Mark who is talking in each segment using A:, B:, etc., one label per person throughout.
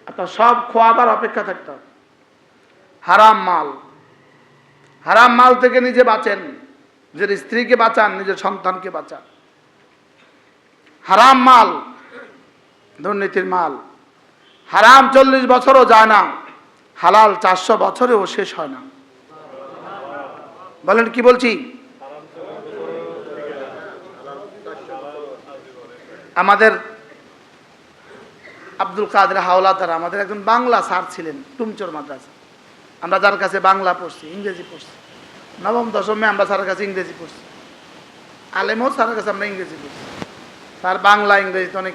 A: আপনার সব খোয়াবার অপেক্ষা থাকতে হবে। হারাম মাল থেকে নিজে বাঁচেন, নিজের স্ত্রীকে বাঁচান, নিজের সন্তানকে বাঁচান। হারাম মাল দুর্নীতির মাল। হারাম 40 বছরও যায় না, হালাল 400 বছরেও শেষ হয় না। বলেন কি বলছি? আমাদের আব্দুল কাদের হাওলাদার আমাদের একজন বাংলা স্যার ছিলেন, টুমচোর মাদ্রাসা। আমরা যার কাছে বাংলা পড়ছি, ইংরেজি পড়ছি, নবম দশমে আমরা স্যারের কাছে ইংরেজি পড়ছি, আলেমও স্যারের কাছে আমরা ইংরেজি পড়ছি। স্যার বাংলা ইংরেজিতে অনেক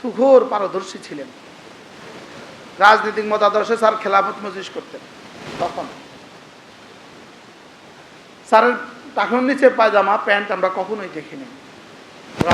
A: তুখোর পারদর্শী ছিলেন। রাজনৈতিক মতাদর্শে স্যার খেলাফত মজলিস করতেন। তখন স্যারের টাকনুর নিচে পায়জামা প্যান্ট আমরা কখনোই দেখিনি।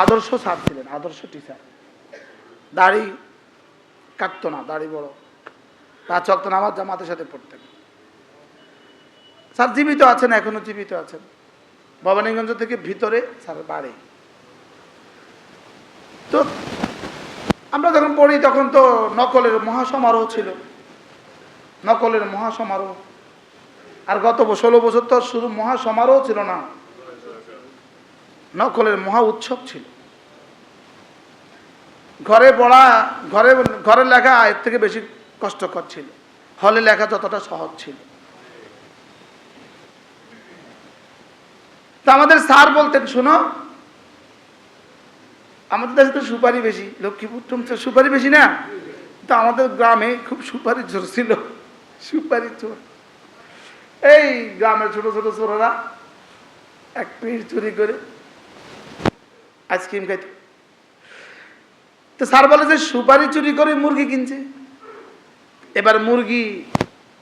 A: আদর্শ স্যার ছিলেন, আদর্শ টিচার। দাড়ি কাটতো না, দাড়ি বড়। 5 ওয়াক্ত নামাজ জামাতের সাথে পড়তেন। স্যার জীবিত আছেন, এখনো জীবিত আছেন। ভবানীগঞ্জ থেকে ভিতরে স্যার বাড়ি। তো আমরা যখন পড়ি তখন তো নকলের মহাসমারোহ ছিল, নকলের মহাসমারোহ। আর গত 16 বছর তো শুধু মহাসমারোহ ছিল না, নকলের মহা উৎসব ছিল। ঘরে পড়া, ঘরে লেখা এর থেকে বেশি কষ্টকর ছিল, হলে লেখা যতটা সহজ ছিল। তা আমাদের স্যার বলতেন, শোনো, আমাদের দেশে তো সুপারি বেশি, লক্ষ্মীপুর টুমচোর সুপারি বেশি না, তো আমাদের গ্রামে খুব সুপারি চোর ছিল, সুপারি চোর। এই গ্রামের ছোট ছোট চোরেরা এক পিঠ চুরি করে আইসক্রিম খাইত। তো স্যার বলে যে সুপারি চুরি করে মুরগি কিনছে। এবার মুরগি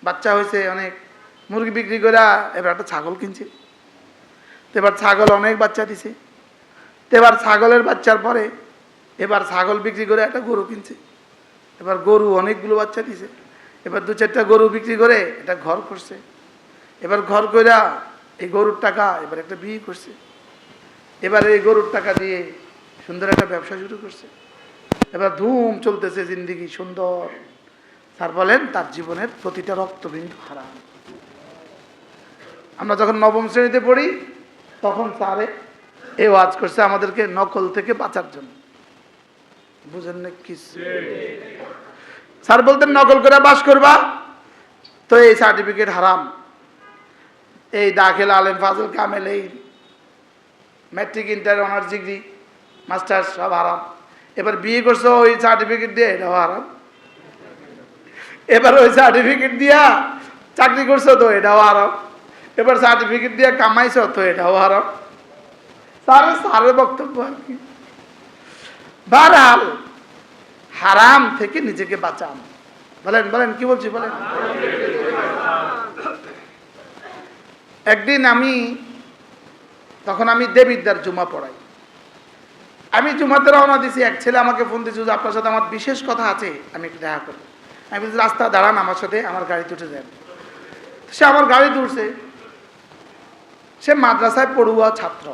A: বাচ্চা হয়েছে অনেক, মুরগি বিক্রি করে এবার একটা ছাগল কিনছে। তো এবার ছাগল অনেক বাচ্চা দিছে। তো এবার ছাগলের বাচ্চার পরে এবার ছাগল বিক্রি করে একটা গরু কিনছে। এবার গরু অনেকগুলো বাচ্চা দিছে। এবার 2-4টা গরু বিক্রি করে একটা ঘর করছে। এবার ঘর কইরা এই গরুর টাকা এবার একটা বিয়ে করছে। এবার এই গরুর টাকা দিয়ে সুন্দর একটা ব্যবসা শুরু করছে। এবার ধুম চলতেছে জিন্দিগি সুন্দর। স্যার বলেন তার জীবনের প্রতিটা রক্তবিন্দু হারাম। আমরা যখন নবম শ্রেণীতে পড়ি তখন স্যারে এই ওয়াজ করছে আমাদেরকে নকল থেকে বাঁচার জন্য। বুঝেন না কিছু? স্যার বলতেন নকল করে পাস করবা তো এই সার্টিফিকেট হারাম, এই দাখিল আলেম ফাজল কামেল, এই matric inter honours degree masters সব হারাম। এবার বিয়ে করছো ওই সার্টিফিকেট দিয়ে, এটাও হারাম। এবার ওই সার্টিফিকেট দিয়া চাকরি করছো তো এটাও হারাম। এবার সার্টিফিকেট দিয়ে কামাইছো তো এটাও হারাম। স্যারের বক্তব্য আর কি। বারহাল হারাম থেকে নিজেকে বাঁচান। বলেন বলেন কি বলছি বলেন। একদিন তখন আমি দেবিদ্যার জুমা পড়াই। আমি জুমাতে রওনা দিছি, এক ছেলে আমাকে ফোন দিয়েছে যে আপনার সাথে আমার বিশেষ কথা আছে, আমি একটু দেখা করবো। আমি বলছি রাস্তা দাঁড়ান, আমার সাথে আমার গাড়িতে উঠে যান। সে আমার গাড়িতে উঠছে। সে মাদ্রাসায় পড়ুয়া ছাত্র,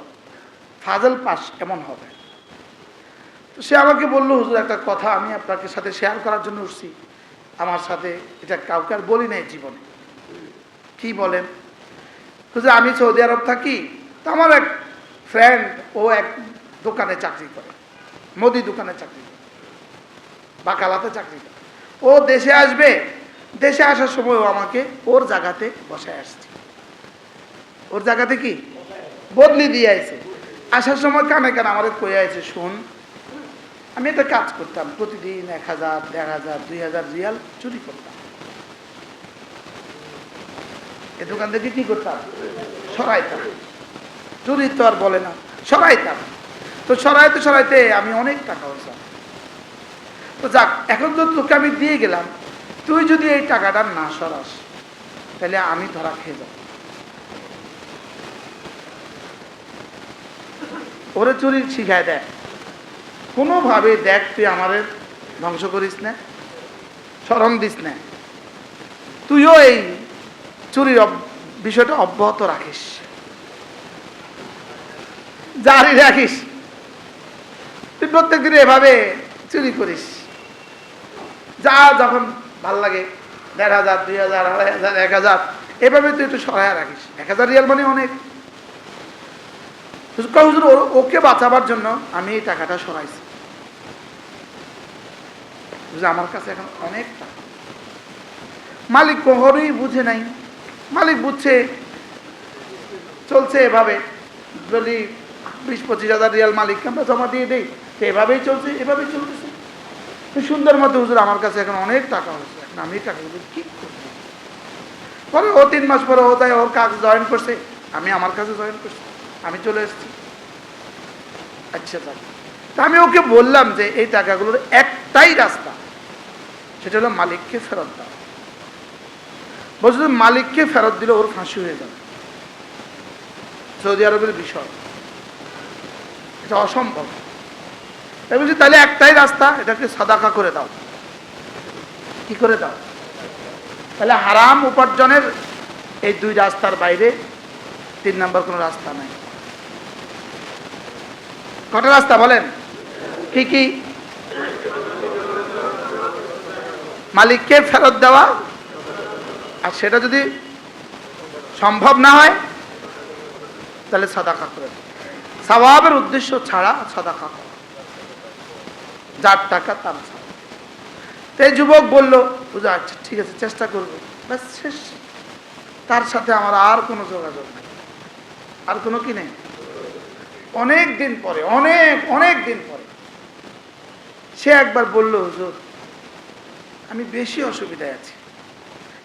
A: ফাজল পাস এমন হবে। তো সে আমাকে বললো হুজুর একটা কথা আমি আপনাকে সাথে শেয়ার করার জন্য উঠছি, আমার সাথে এটা কাউকে আর বলি নাই জীবনে। কি বলেন? হুজুর আমি সৌদি আরব থাকি, তো আমার এক ফ্রেন্ড ও এক দোকানে চাকরি করে, মুদি দোকানে চাকরি করে, বাকালাতে চাকরি করে। ও দেশে আসবে, দেশে আসার সময় ও আমাকে ওর জায়গাতে বসায় আসছে। ওর জায়গাতে কি বদলি দিয়ে আইছে। আসার সময় কানে কানে আমার কয়ে আছে, শোন আমি একটা কাজ করতাম, প্রতিদিন 1000, 1500, 2000 রিয়াল চুরি করতাম। এ দোকান থেকে কি করতাম? সরাইতাম। চুরি তো আর বলে না, সরাইতাম। তো সরাইতে আমি অনেক টাকা হয়েছিলাম। তো যাক, এখন তো তোকে আমি দিয়ে গেলাম, তুই যদি এই টাকাটা না সরাস তাহলে আমি ধরা খেয়ে যাব। ওরে চুরি শিখায় দেয়, কোনোভাবে দেখ তুই আমাদের ধ্বংস করিস না, শরম দিস না, তুইও এই চুরির বিষয়টা অব্যাহত রাখিস, জারি রাখিস, তুই প্রত্যেক দিন এভাবে চুরি করিস। যা যখন ভাল লাগে ১,৫০০, ২,০০০, ২,৫০০, ১,০০০ এভাবে তুই একটু সরাইয়া রাখিস। ১,০০০ রিয়াল মানে অনেক। হুজুর ওকে বাঁচাবার জন্য আমি এই টাকাটা সরাইছি। আমার কাছে এখন অনেক টাকা। মালিক কখনোই বুঝে নাই। মালিক বুঝছে চলছে এভাবে, যদি ২০-২৫,০০০ রিয়াল মালিককে আমরা জমা দিয়ে দেই, তো এভাবেই চলছে, এভাবেই চলতেছে সুন্দর মতো। হুজুর আমার কাছে এখন অনেক টাকা হয়েছে, এখন আমি টাকাগুলো কি করব? পরে ও ৩ মাস পরে ও তাই ওর কাজ জয়েন করছে, আমি আমার কাছে জয়েন করছি, আমি চলে এসেছি। আচ্ছা যাক, তা আমি ওকে বললাম যে এই টাকাগুলোর একটাই রাস্তা, সেটা হলো মালিককে ফেরত দাও। বলছে মালিককে ফেরত দিলে ওর ফাঁসি হয়ে যাবে। সৌদি আরবের বিষয়, এটা অসম্ভব। তাই বলছি তাহলে একটাই রাস্তা, এটাকে সাদাকা করে দাও। কি করে দাও? তাহলে হারাম উপার্জনের এই 2 রাস্তার বাইরে 3 নাম্বার কোনো রাস্তা নাই। কটা রাস্তা বলেন? কি কি? মালিককে ফেরত দেওয়া, আর সেটা যদি সম্ভব না হয় তাহলে সাদাকা করে দাও। সওয়াবের উদ্দেশ্য ছাড়া সাদাকা করা, যার টাকা তার ছাড়া। এই যুবক বলল, বুঝা আচ্ছা ঠিক আছে চেষ্টা করবো, ব্যাস শেষ। তার সাথে আমার আর কোনো যোগাযোগ নেই, আর কোনো কি নেই। অনেক দিন পরে, অনেক দিন পরে সে একবার বলল, হুজুর আমি বেশি অসুবিধায় আছি।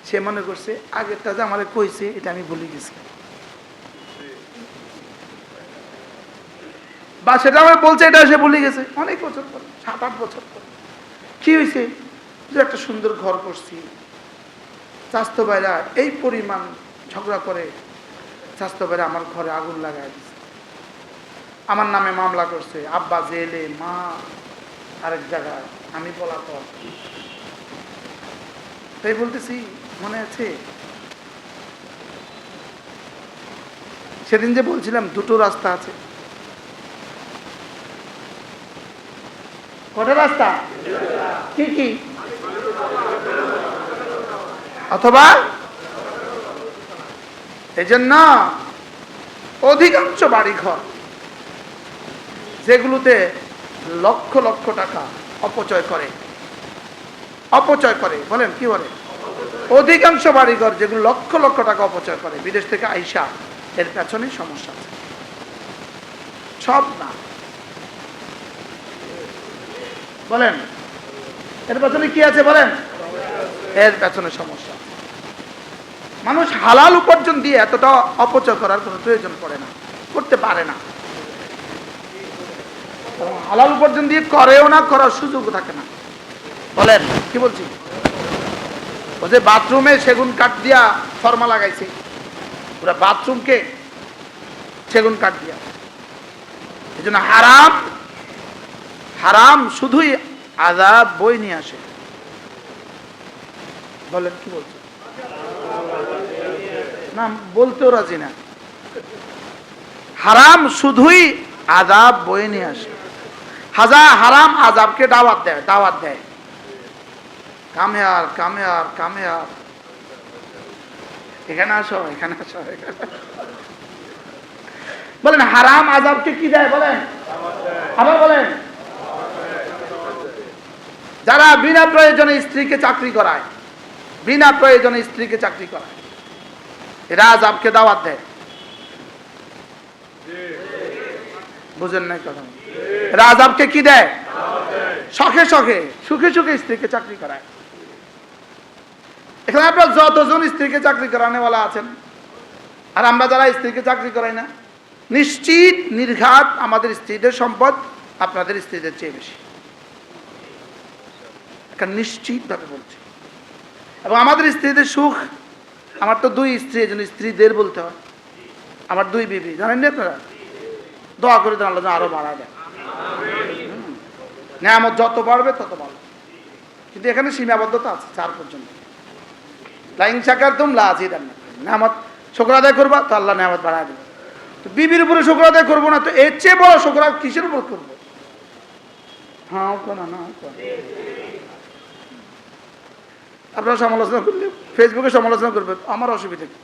A: সে মনে করছে আগেরটা যে আমারে কইছে এটা আমি ভুলে গেছি, বা সেটা আমার বলছে এটা সে ভুলে গেছে। অনেক বছর পরে, 7-8 বছর পরে কি হয়েছে, যে একটা সুন্দর ঘর করছি, স্বাস্থ্য ভাইরা এই পরিমাণ ঝগড়া করে, স্বাস্থ্য ভাইরা আমার ঘরে আগুন লাগাই দিচ্ছে, আমার নামে মামলা করছে, আব্বা জেলে, মা আরেক জায়গায়, আমি পলাতক। তাই বলতেছি মনে আছে সেদিন যে বলছিলাম 2টো রাস্তা আছে। কটা রাস্তা? কি কি? অথবা এই জন্য অধিকাংশ বাড়িঘর যেগুলোতে লক্ষ লক্ষ টাকা অপচয় করে, বলেন কি বলে? অধিকাংশ বাড়িঘর যেগুলো লক্ষ লক্ষ টাকা অপচয় করে, বিদেশ থেকে আইসা, এর পেছনে সমস্যা আছে। সব না, বলেন এর পেছনে কি আছে? বলেন এর পেছনে সমস্যা। মানুষ হালাল উপার্জন দিয়ে এতটা অপচয় করার কোনো প্রয়োজন পড়ে না, করতে পারে না। হালাল উপার্জন দিয়ে করেও না, করার সুযোগ থাকে না। বলেন কি বলছি? ও যে বাথরুমে সেগুন কাঠ দিয়া ফর্মা লাগাইছে, পুরা বাথরুমকে সেগুন কাঠ দিয়া। এই জন্য হারাম শুধুই আযাব বই নিয়ে আসে। বলেন কি বলছে? না বলতেও রাজি না। হারাম শুধুই আযাব বই নিয়ে আসে। হারাম আযাবকে দাওয়াত দেয়। কামে আর এখানে আসো। বলেন হারাম আযাবকে কি দেয়? বলেন আবার বলেন। যারা বিনা প্রয়োজনে স্ত্রীকে চাকরি করায়, এরা আযাবকে দাওয়াত দেয়। বুঝেন নাই কথা? এরা আযাবকে কি দেয়? সুখে সুখে স্ত্রীকে চাকরি করায়। এখানে আপনার যতজন স্ত্রীকে চাকরি করানোওয়ালা আছেন, আর আমরা যারা স্ত্রীকে চাকরি করাই না, নিশ্চিত নির্ঘাত আমাদের স্ত্রীদের সম্পদ আপনাদের স্ত্রীদের চেয়ে বেশি। নিশ্চিত ভাবে বলছি। এবং আমাদের স্ত্রীদের সুখ, আমার তো 2 স্ত্রী, এই জন্য স্ত্রীদের বলতে হয়। আমার 2 বিবি, জানেন না আপনারা? দোয়া করে দেন আল্লাহ আরো বাড়ায় দেয়। নেয়ামত যত বাড়বে তত ভালো, কিন্তু এখানে সীমাবদ্ধতা আছে 4 পর্যন্ত। লাইন শাকারতুম লাযিদান্নাকুম, নেয়ামত শুকর আদায় করবা তো আল্লাহ নেয়ামত বাড়ায় দেবে। তো বিবির উপরে শুকর আদায় করবো না, তো এর চেয়ে বড় শুকর কিসের উপর করবো? হ্যাঁ না আপনারা সমালোচনা করলে ফেসবুকে সমালোচনা করবেন, আমার অসুবিধা কি?